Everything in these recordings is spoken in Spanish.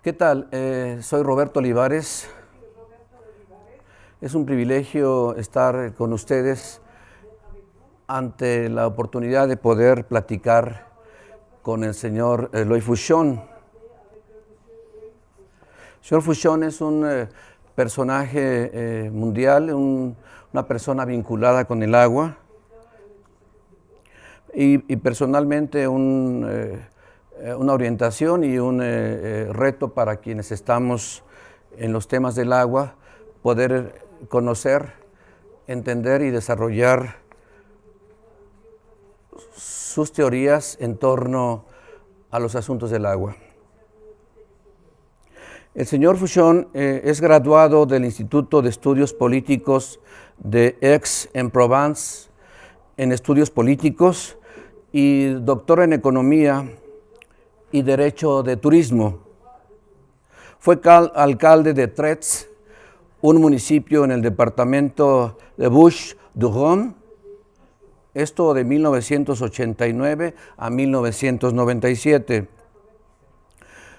¿Qué tal? Soy Roberto Olivares. Es un privilegio estar con ustedes ante la oportunidad de poder platicar con el señor Loïc Fouchon. El señor Fouchon es un personaje mundial, una persona vinculada con el agua y personalmente una orientación y un reto para quienes estamos en los temas del agua, poder conocer, entender y desarrollar sus teorías en torno a los asuntos del agua. El señor Fouchon es graduado del Instituto de Estudios Políticos de Aix-en-Provence en Estudios Políticos y doctor en Economía y Derecho de Turismo. Fue alcalde de Tretz, un municipio en el departamento de Bouches-du-Rhône, esto de 1989 a 1997.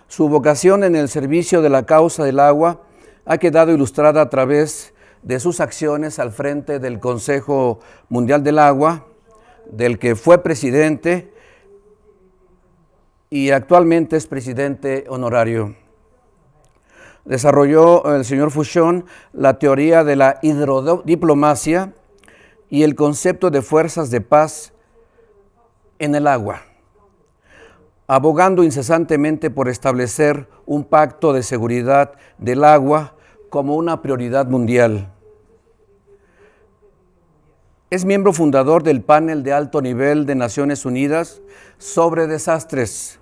Su vocación en el servicio de la causa del agua ha quedado ilustrada a través de sus acciones al frente del Consejo Mundial del Agua, del que fue presidente y actualmente es presidente honorario. Desarrolló el señor Fouchon la teoría de la hidrodiplomacia y el concepto de fuerzas de paz en el agua, abogando incesantemente por establecer un pacto de seguridad del agua como una prioridad mundial. Es miembro fundador del panel de alto nivel de Naciones Unidas sobre desastres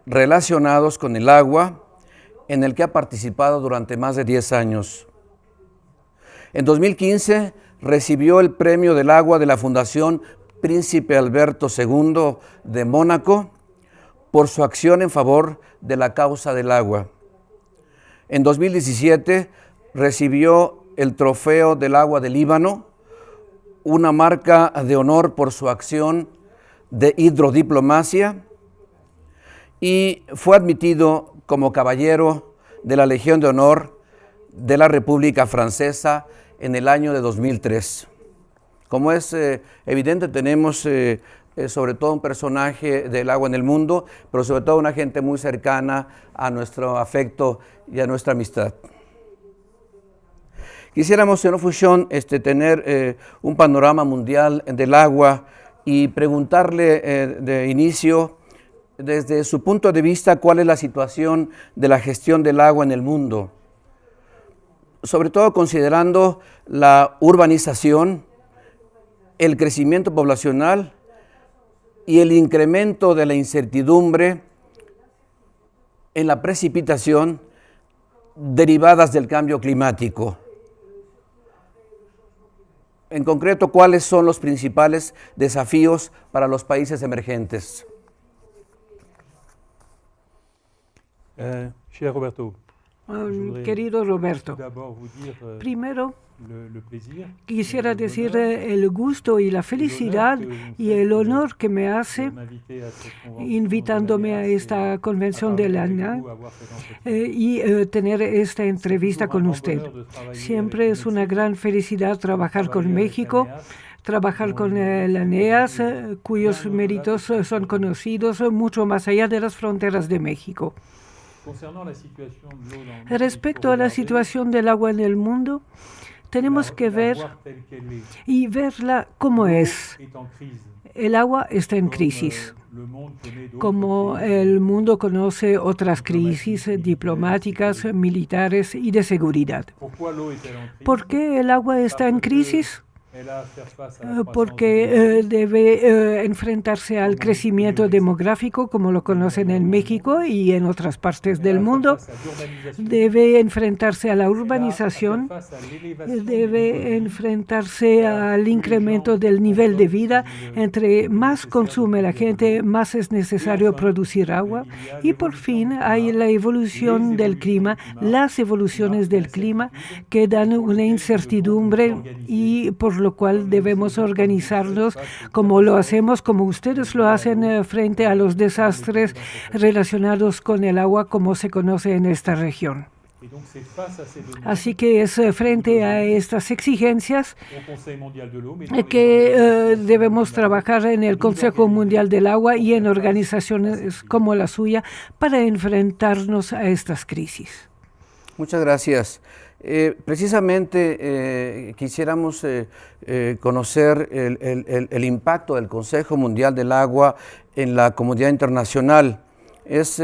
relacionados con el agua, en el que ha participado durante más de 10 años. En 2015 recibió el Premio del Agua de la Fundación Príncipe Alberto II de Mónaco por su acción en favor de la causa del agua. En 2017 recibió el Trofeo del Agua del Líbano, una marca de honor por su acción de hidrodiplomacia, y fue admitido como caballero de la Legión de Honor de la República Francesa en el año de 2003. Como es evidente, tenemos sobre todo un personaje del agua en el mundo, pero sobre todo una gente muy cercana a nuestro afecto y a nuestra amistad. Quisiéramos, señor Fouchon, tener un panorama mundial del agua y preguntarle de inicio, desde su punto de vista, cuál es la situación de la gestión del agua en el mundo, sobre todo considerando la urbanización, el crecimiento poblacional y el incremento de la incertidumbre en la precipitación derivadas del cambio climático. En concreto, ¿cuáles son los principales desafíos para los países emergentes? Cher Roberto, Querido Roberto, primero quisiera decir el gusto y la felicidad y el honor que me hace invitándome a esta convención de la ANA y tener esta entrevista con usted. Siempre es una gran felicidad trabajar con México, trabajar con la ANEAS, cuyos méritos son conocidos mucho más allá de las fronteras de México. Respecto a la situación del agua en el mundo, tenemos que ver y verla como es. El agua está en crisis. Como el mundo conoce otras crisis diplomáticas, militares y de seguridad. ¿Por qué el agua está en crisis? Porque debe enfrentarse al crecimiento demográfico, como lo conocen en México y en otras partes del mundo. Debe enfrentarse a la urbanización, debe enfrentarse al incremento del nivel de vida. Entre más consume la gente, más es necesario producir agua. Y por fin hay la evolución del clima, las evoluciones del clima que dan una incertidumbre y por lo cual debemos organizarnos como lo hacemos, como ustedes lo hacen frente a los desastres relacionados con el agua como se conoce en esta región. Así que es frente a estas exigencias que debemos trabajar en el Consejo Mundial del Agua y en organizaciones como la suya para enfrentarnos a estas crisis. Muchas gracias. Precisamente quisiéramos conocer el impacto del Consejo Mundial del Agua en la comunidad internacional. Es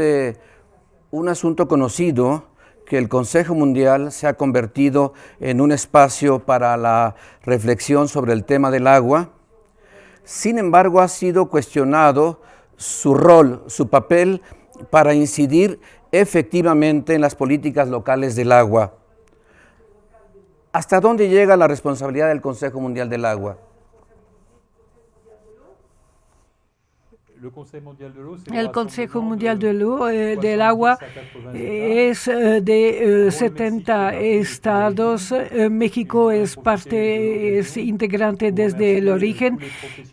un asunto conocido que el Consejo Mundial se ha convertido en un espacio para la reflexión sobre el tema del agua. Sin embargo, ha sido cuestionado su rol, su papel para incidir efectivamente en las políticas locales del agua. ¿Hasta dónde llega la responsabilidad del Consejo Mundial del Agua? El Consejo Mundial del Agua es de 70 estados. México es integrante desde el origen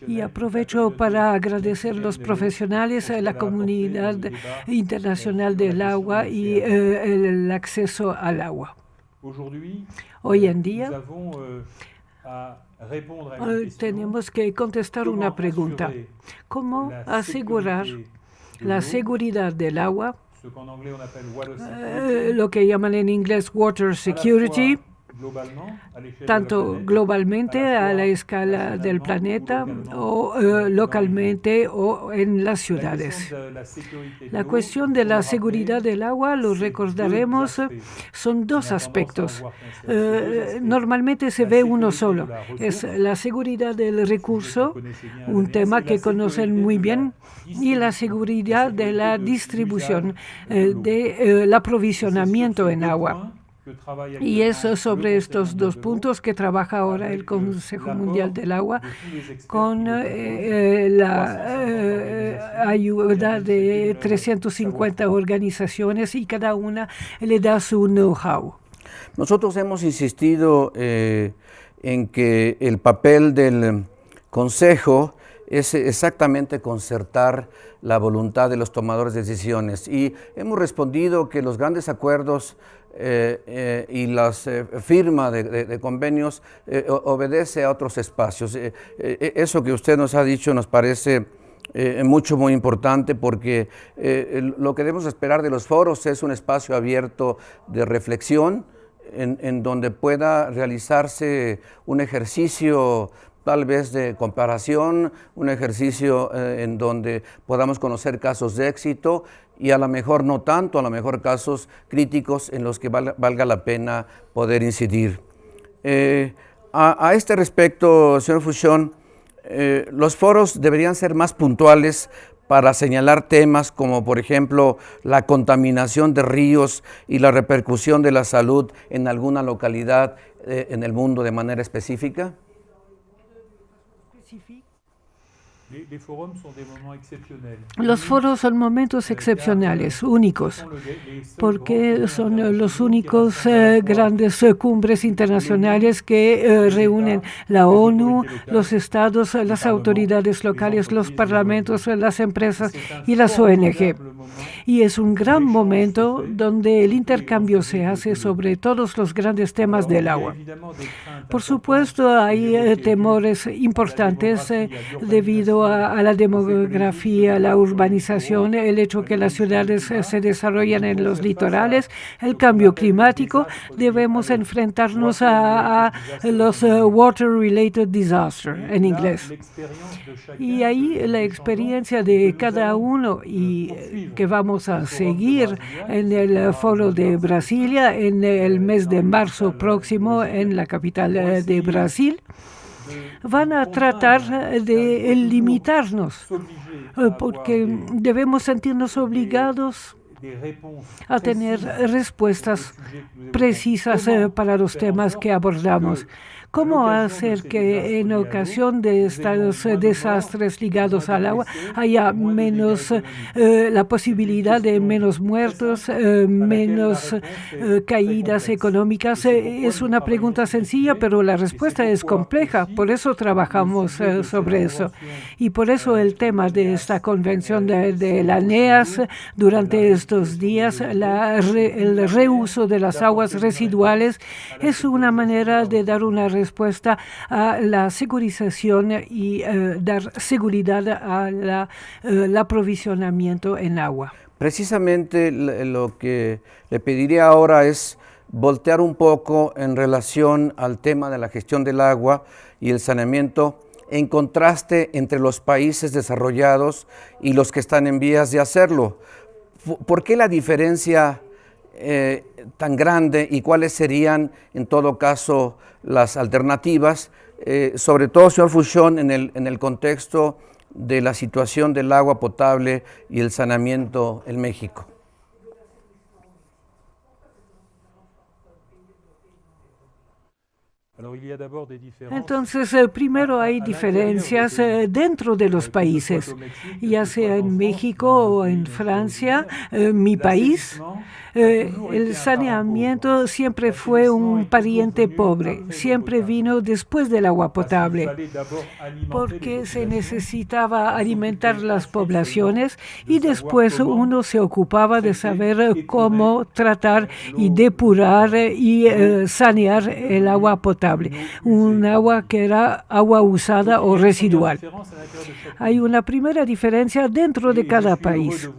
y aprovecho para agradecer a los profesionales, a la comunidad internacional del agua y el acceso al agua. Hoy en día tenemos que contestar una pregunta. ¿Cómo asegurar la seguridad del agua, lo que llaman en inglés water security, tanto globalmente a la escala del planeta o localmente o en las ciudades? La cuestión de la seguridad del agua, lo recordaremos, son dos aspectos. Normalmente se ve uno solo. Es la seguridad del recurso, un tema que conocen muy bien, y la seguridad de la distribución, del aprovisionamiento en agua. Y es sobre estos dos puntos que trabaja ahora el Consejo Mundial del Agua con la ayuda de 350 organizaciones y cada una le da su know-how. Nosotros hemos insistido en que el papel del Consejo es exactamente concertar la voluntad de los tomadores de decisiones, y hemos respondido que los grandes acuerdos y las firma de convenios obedece a otros espacios. Eso que usted nos ha dicho nos parece muy importante, porque lo que debemos esperar de los foros es un espacio abierto de reflexión en donde pueda realizarse un ejercicio tal vez de comparación, un ejercicio en donde podamos conocer casos de éxito y a lo mejor no tanto, a lo mejor casos críticos en los que valga la pena poder incidir. A este respecto, señor Fuchón, los foros deberían ser más puntuales para señalar temas como, por ejemplo, la contaminación de ríos y la repercusión de la salud en alguna localidad en el mundo de manera específica. Los foros son momentos excepcionales, únicos, porque son los únicos grandes cumbres internacionales que reúnen la ONU, los estados, las autoridades locales, los parlamentos, las empresas y las ONG. Y es un gran momento donde el intercambio se hace sobre todos los grandes temas del agua. Por supuesto, hay temores importantes debido a la demografía, la urbanización, el hecho que las ciudades se desarrollan en los litorales, el cambio climático. Debemos enfrentarnos a los water-related disasters en inglés. Y ahí la experiencia de cada uno, y que vamos a seguir en el foro de Brasilia en el mes de marzo próximo en la capital de Brasil, van a tratar de limitarnos, porque debemos sentirnos obligados a tener respuestas precisas para los temas que abordamos. ¿Cómo hacer que en ocasión de estos desastres ligados al agua haya menos la posibilidad de menos muertos, menos caídas económicas? Es una pregunta sencilla, pero la respuesta es compleja. Por eso trabajamos sobre eso. Y por eso el tema de esta convención de la NEAS durante estos días, el reuso de las aguas residuales, es una manera de dar una respuesta a la segurización y dar seguridad al aprovisionamiento en agua. Precisamente lo que le pediría ahora es voltear un poco en relación al tema de la gestión del agua y el saneamiento, en contraste entre los países desarrollados y los que están en vías de hacerlo. ¿Por qué la diferencia tan grande y cuáles serían, en todo caso, las alternativas? Sobre todo, señor Fauchon, en el contexto de la situación del agua potable y el saneamiento en México. Entonces, primero hay diferencias dentro de los países, ya sea en México o en Francia, mi país. El saneamiento siempre fue un pariente pobre, siempre vino después del agua potable, porque se necesitaba alimentar las poblaciones y después uno se ocupaba de saber cómo tratar y depurar y sanear el agua potable, un agua que era agua usada o residual. Hay una primera diferencia dentro de cada país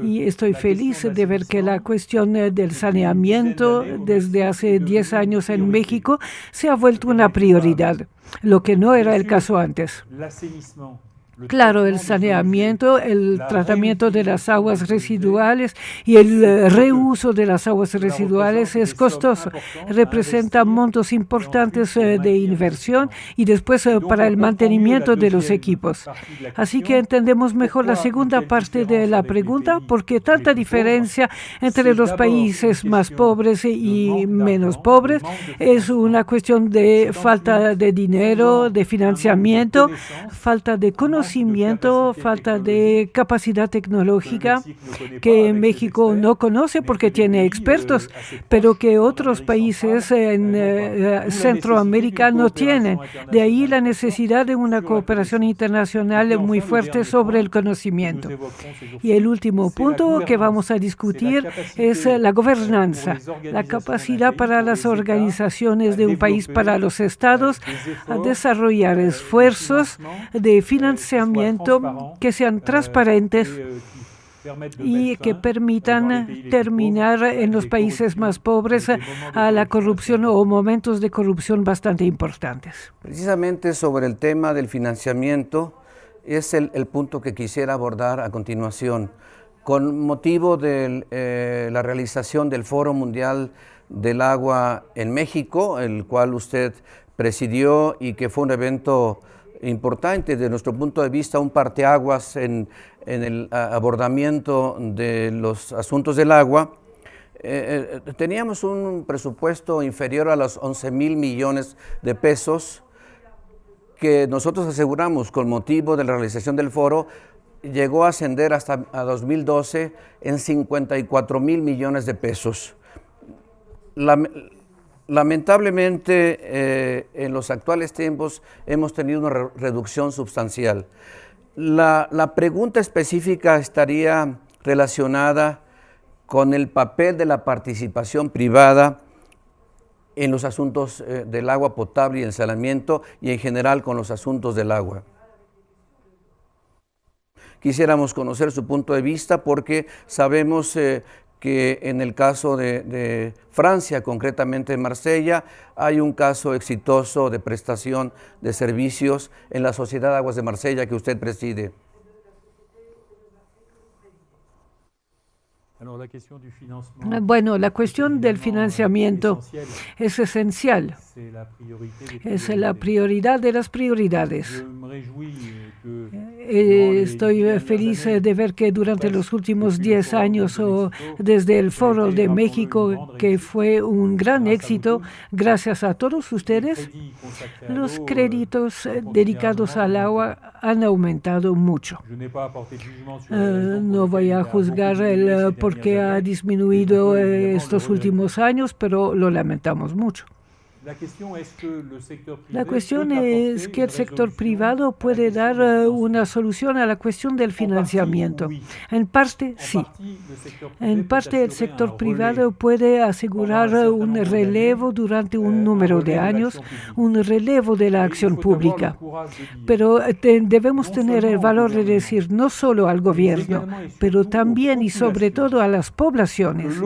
y estoy feliz de ver que la cuestión del saneamiento desde hace 10 años en México se ha vuelto una prioridad, lo que no era el caso antes. Claro, el saneamiento, el tratamiento de las aguas residuales y el reuso de las aguas residuales es costoso. Representa montos importantes de inversión y después para el mantenimiento de los equipos. Así que entendemos mejor la segunda parte de la pregunta, porque tanta diferencia entre los países más pobres y menos pobres es una cuestión de falta de dinero, de financiamiento, falta de conocimiento, falta de capacidad tecnológica que México no conoce porque tiene expertos, pero que otros países en Centroamérica no tienen. De ahí la necesidad de una cooperación internacional muy fuerte sobre el conocimiento. Y el último punto que vamos a discutir es la gobernanza, la capacidad para las organizaciones de un país, para los estados, a desarrollar esfuerzos de financiamiento que sean transparentes y que permitan terminar en los países más pobres a la corrupción o momentos de corrupción bastante importantes. Precisamente sobre el tema del financiamiento es el punto que quisiera abordar a continuación. Con motivo de la realización del Foro Mundial del Agua en México, el cual usted presidió y que fue un evento importante desde nuestro punto de vista, un parteaguas en el abordamiento de los asuntos del agua, teníamos un presupuesto inferior a los 11,000 millones de pesos que nosotros aseguramos con motivo de la realización del foro, llegó a ascender hasta a 2012 en 54,000 millones de pesos. Lamentablemente, en los actuales tiempos hemos tenido una reducción sustancial. La pregunta específica estaría relacionada con el papel de la participación privada en los asuntos del agua potable y el saneamiento y en general con los asuntos del agua. Quisiéramos conocer su punto de vista porque sabemos que en el caso de Francia, concretamente en Marsella, hay un caso exitoso de prestación de servicios en la Sociedad de Aguas de Marsella que usted preside. Bueno, la cuestión del financiamiento es esencial. Es la prioridad de las prioridades. Estoy feliz de ver que durante los últimos 10 años o desde el Foro de México, que fue un gran éxito, gracias a todos ustedes, los créditos dedicados al agua han aumentado mucho. No voy a juzgar el por qué ha disminuido estos últimos años, pero lo lamentamos mucho. La cuestión es que el sector privado puede dar una solución a la cuestión del financiamiento. En parte, sí. En parte, el sector privado puede asegurar un relevo durante un número de años, un relevo de la acción pública. Pero debemos tener el valor de decir no solo al gobierno, pero también y sobre todo a las poblaciones,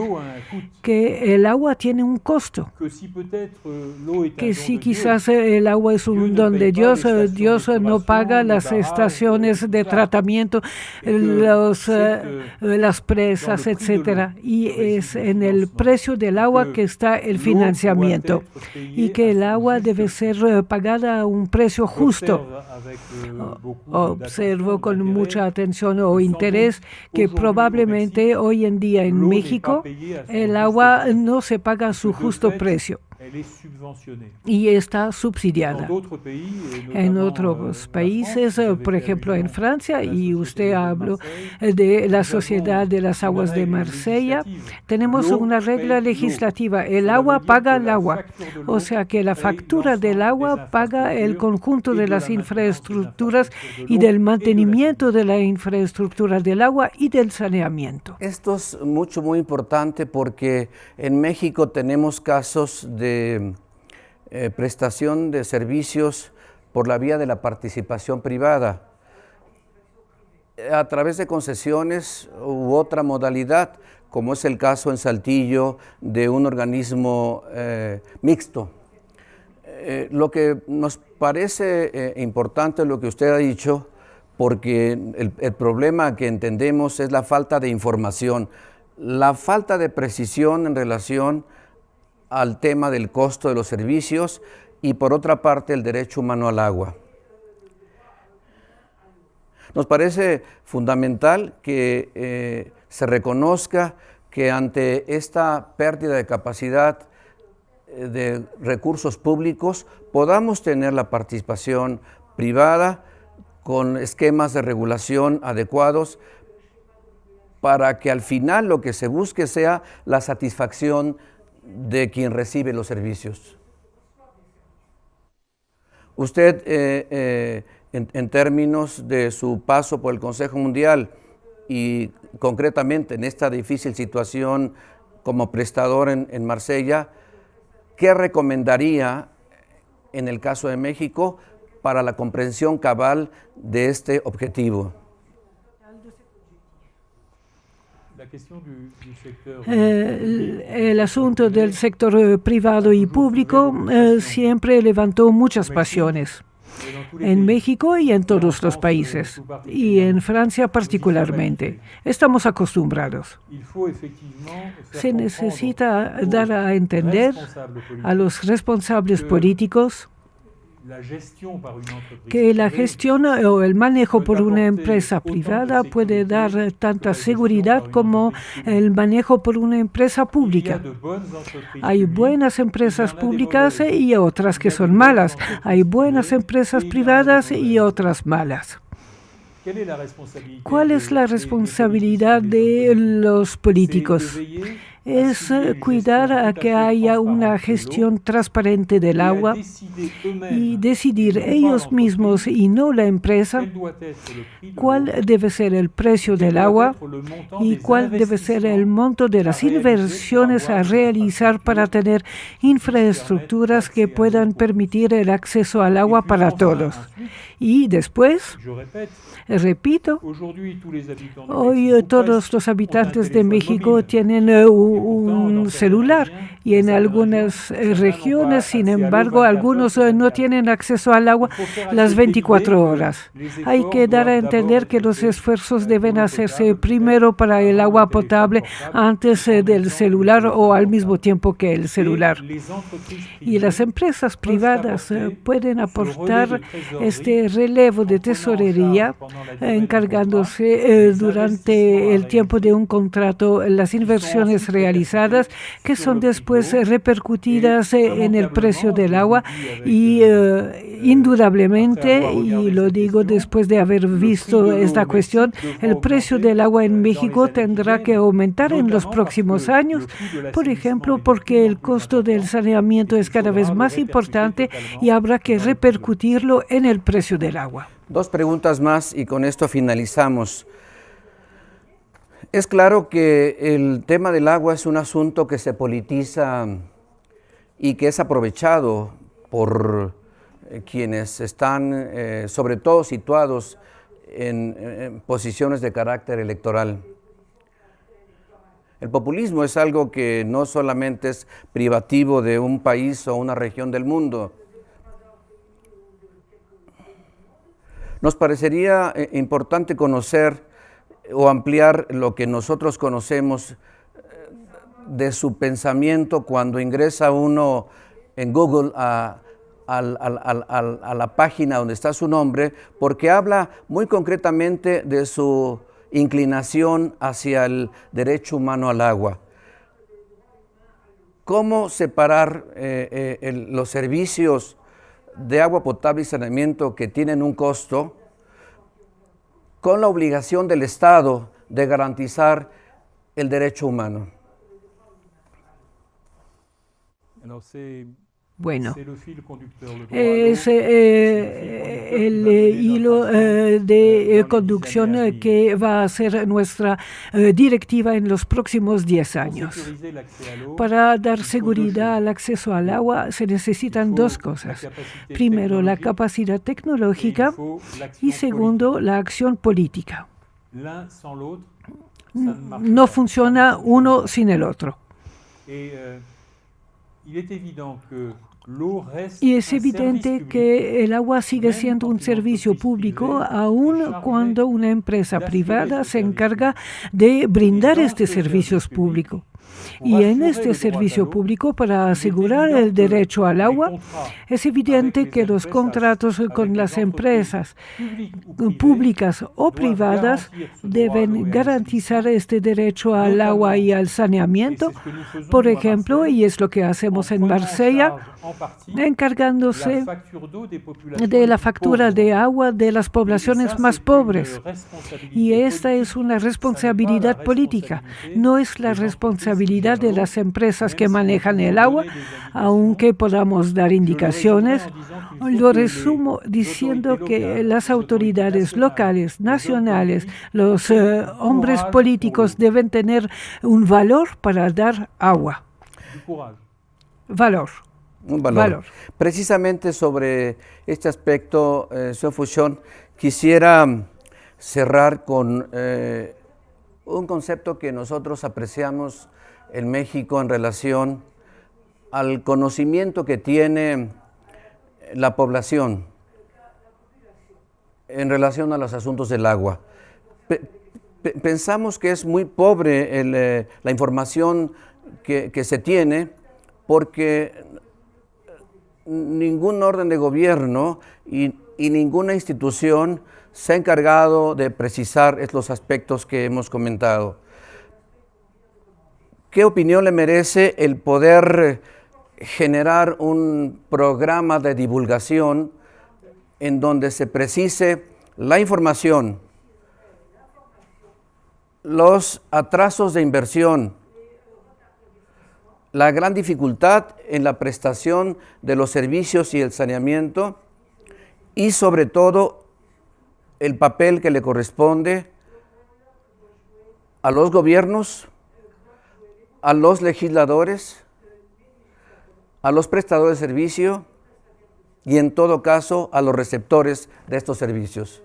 que el agua tiene un costo. Que si quizás el agua es un don de Dios, Dios no paga las estaciones de tratamiento, las presas, etcétera. Y es en el precio del agua que está el financiamiento y que el agua debe ser pagada a un precio justo. Observo con mucha atención o interés que probablemente hoy en día en México el agua no se paga a su justo precio. Y está subsidiada. En otros países, por ejemplo en Francia, y usted habló de la Sociedad de las Aguas de Marsella, tenemos una regla legislativa: el agua paga el agua. O sea que la factura del agua paga el conjunto de las infraestructuras y del mantenimiento de la infraestructura del agua y del saneamiento. Esto es muy importante porque en México tenemos casos de prestación de servicios por la vía de la participación privada, a través de concesiones u otra modalidad, como es el caso en Saltillo de un organismo mixto. Lo que nos parece importante lo que usted ha dicho, porque el problema que entendemos es la falta de información, la falta de precisión en relación al tema del costo de los servicios y por otra parte el derecho humano al agua. Nos parece fundamental que se reconozca que ante esta pérdida de capacidad de recursos públicos podamos tener la participación privada con esquemas de regulación adecuados para que al final lo que se busque sea la satisfacción de quien recibe los servicios. Usted, en términos de su paso por el Consejo Mundial y concretamente en esta difícil situación como prestador en Marsella, ¿qué recomendaría en el caso de México para la comprensión cabal de este objetivo? El asunto del sector privado y público siempre levantó muchas pasiones en México y en todos los países, y en Francia particularmente. Estamos acostumbrados. Se necesita dar a entender a los responsables políticos que la gestión o el manejo por una empresa privada puede dar tanta seguridad como el manejo por una empresa pública. Hay buenas empresas públicas y otras que son malas. Hay buenas empresas privadas y otras malas. ¿Cuál es la responsabilidad de los políticos? Es cuidar a que haya una gestión transparente del agua y decidir ellos mismos y no la empresa cuál debe ser el precio del agua y cuál debe ser el monto de las inversiones a realizar para tener infraestructuras que puedan permitir el acceso al agua para todos. Y después, repito, hoy todos los habitantes de México tienen un celular. Y en algunas regiones, sin embargo, algunos no tienen acceso al agua las 24 horas. Hay que dar a entender que los esfuerzos deben hacerse primero para el agua potable antes del celular o al mismo tiempo que el celular. Y las empresas privadas pueden aportar este relevo de tesorería encargándose durante el tiempo de un contrato las inversiones realizadas que son después repercutidas en el precio del agua y indudablemente, y lo digo después de haber visto esta cuestión, el precio del agua en México tendrá que aumentar en los próximos años, por ejemplo, porque el costo del saneamiento es cada vez más importante y habrá que repercutirlo en el precio del agua. Dos preguntas más y con esto finalizamos. Es claro que el tema del agua es un asunto que se politiza y que es aprovechado por quienes están sobre todo situados en posiciones de carácter electoral. El populismo es algo que no solamente es privativo de un país o una región del mundo. Nos parecería importante conocer o ampliar lo que nosotros conocemos de su pensamiento cuando ingresa uno en Google a la página donde está su nombre, porque habla muy concretamente de su inclinación hacia el derecho humano al agua. ¿Cómo separar los servicios de agua potable y saneamiento que tienen un costo con la obligación del Estado de garantizar el derecho humano? Bueno, es el hilo de conducción que va a ser nuestra directiva en los próximos 10 años. Para dar seguridad al acceso al agua se necesitan dos cosas. Primero, la capacidad tecnológica y segundo, la acción política. No funciona uno sin el otro. Y es evidente que el agua sigue siendo un servicio público, aun cuando una empresa privada se encarga de brindar este servicio público. Y en este servicio público, para asegurar el derecho al agua, es evidente que los contratos con las empresas públicas o privadas deben garantizar este derecho al agua y al saneamiento, por ejemplo, y es lo que hacemos en Marsella, encargándose de la factura de agua de las poblaciones más pobres. Y esta es una responsabilidad política, no es la responsabilidad de las empresas que manejan el agua, aunque podamos dar indicaciones. Lo resumo diciendo que las autoridades locales, nacionales, los hombres políticos deben tener un valor para dar agua. Valor. Un valor. Precisamente sobre este aspecto, señor Fauchon, quisiera cerrar con un concepto que nosotros apreciamos en México en relación al conocimiento que tiene la población en relación a los asuntos del agua. Pensamos que es muy pobre la información que se tiene porque ningún orden de gobierno y ninguna institución se ha encargado de precisar estos aspectos que hemos comentado. ¿Qué opinión le merece el poder generar un programa de divulgación en donde se precise la información, los atrasos de inversión, la gran dificultad en la prestación de los servicios y el saneamiento y sobre todo el papel que le corresponde a los gobiernos, a los legisladores, a los prestadores de servicio y en todo caso a los receptores de estos servicios?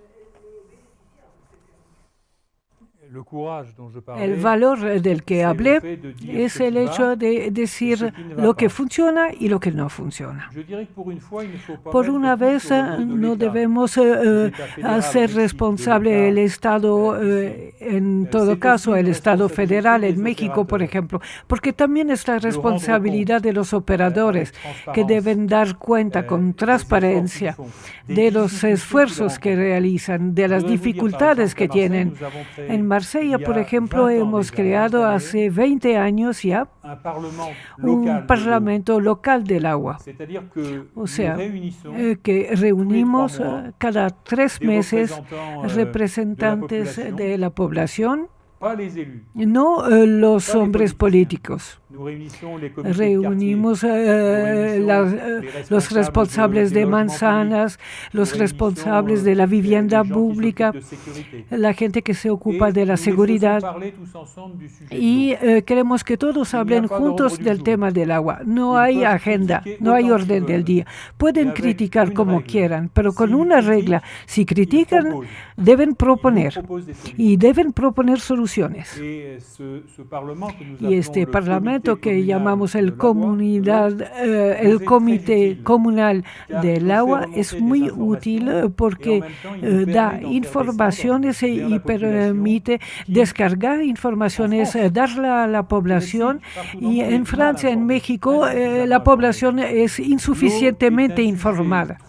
El valor del que hablé es el hecho de decir lo que funciona y lo que no funciona. Por una vez no debemos hacer responsable el Estado, en todo caso el Estado federal en México, por ejemplo, porque también es la responsabilidad de los operadores que deben dar cuenta con transparencia de los esfuerzos que realizan, de las dificultades que tienen. En Marsella, por ejemplo, hemos creado hace 20 años ya un Parlamento local del agua. O sea, que reunimos cada 3 meses representantes de la población, no los hombres políticos. Reunimos los responsables de manzanas, los responsables de la vivienda pública, la gente que se ocupa de la seguridad, y queremos que todos hablen juntos del tema del agua. No hay agenda, no hay orden del día. Pueden criticar como quieran, pero con una regla: si critican, deben proponer, y deben proponer soluciones. Y este Parlamento que llamamos el Comité Comunal del Agua es muy útil porque da informaciones y permite descargar informaciones, darla a la población. Y en Francia, en México, la población es insuficientemente informada.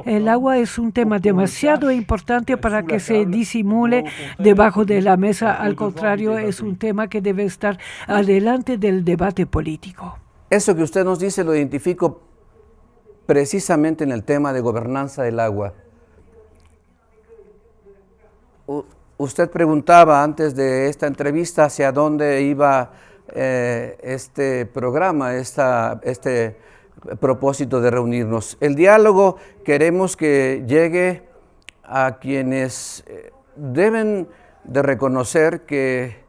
El agua es un tema demasiado importante para que se disimule debajo de la mesa. Al contrario, es un tema que debe estar adelante del debate político. Eso que usted nos dice lo identifico precisamente en el tema de gobernanza del agua. Usted preguntaba antes de esta entrevista hacia dónde iba este programa, este propósito de reunirnos. El diálogo queremos que llegue a quienes deben de reconocer que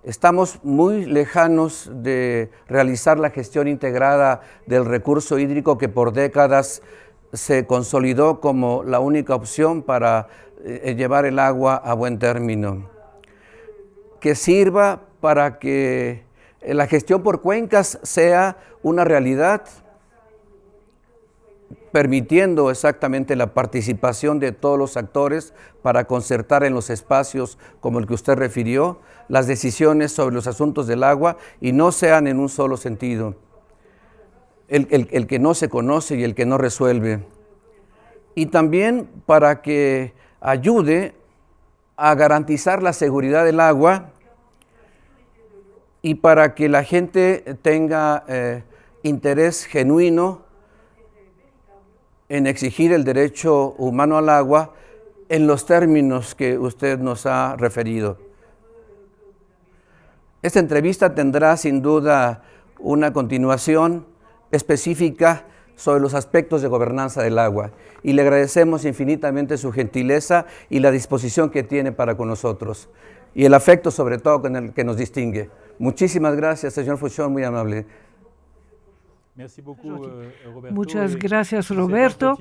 estamos muy lejanos de realizar la gestión integrada del recurso hídrico que por décadas se consolidó como la única opción para llevar el agua a buen término. Que sirva para que la gestión por cuencas sea una realidad, permitiendo exactamente la participación de todos los actores para concertar en los espacios como el que usted refirió las decisiones sobre los asuntos del agua y no sean en un solo sentido, el que no se conoce y el que no resuelve. Y también para que ayude a garantizar la seguridad del agua y para que la gente tenga interés genuino en exigir el derecho humano al agua en los términos que usted nos ha referido. Esta entrevista tendrá sin duda una continuación específica sobre los aspectos de gobernanza del agua y le agradecemos infinitamente su gentileza y la disposición que tiene para con nosotros y el afecto sobre todo con el que nos distingue. Muchísimas gracias, señor Fauchon, muy amable. Muchas gracias, Roberto.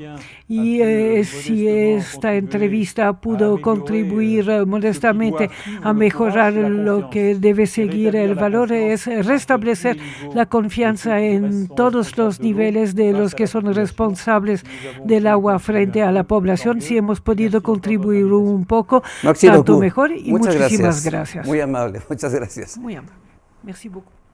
Y si esta entrevista pudo contribuir modestamente a mejorar lo que debe seguir el valor, es restablecer la confianza en todos los niveles de los que son responsables del agua frente a la población. Si hemos podido contribuir un poco, tanto mejor, y muchísimas gracias. Muy amable, muchas gracias. Muy amable. Merci beaucoup.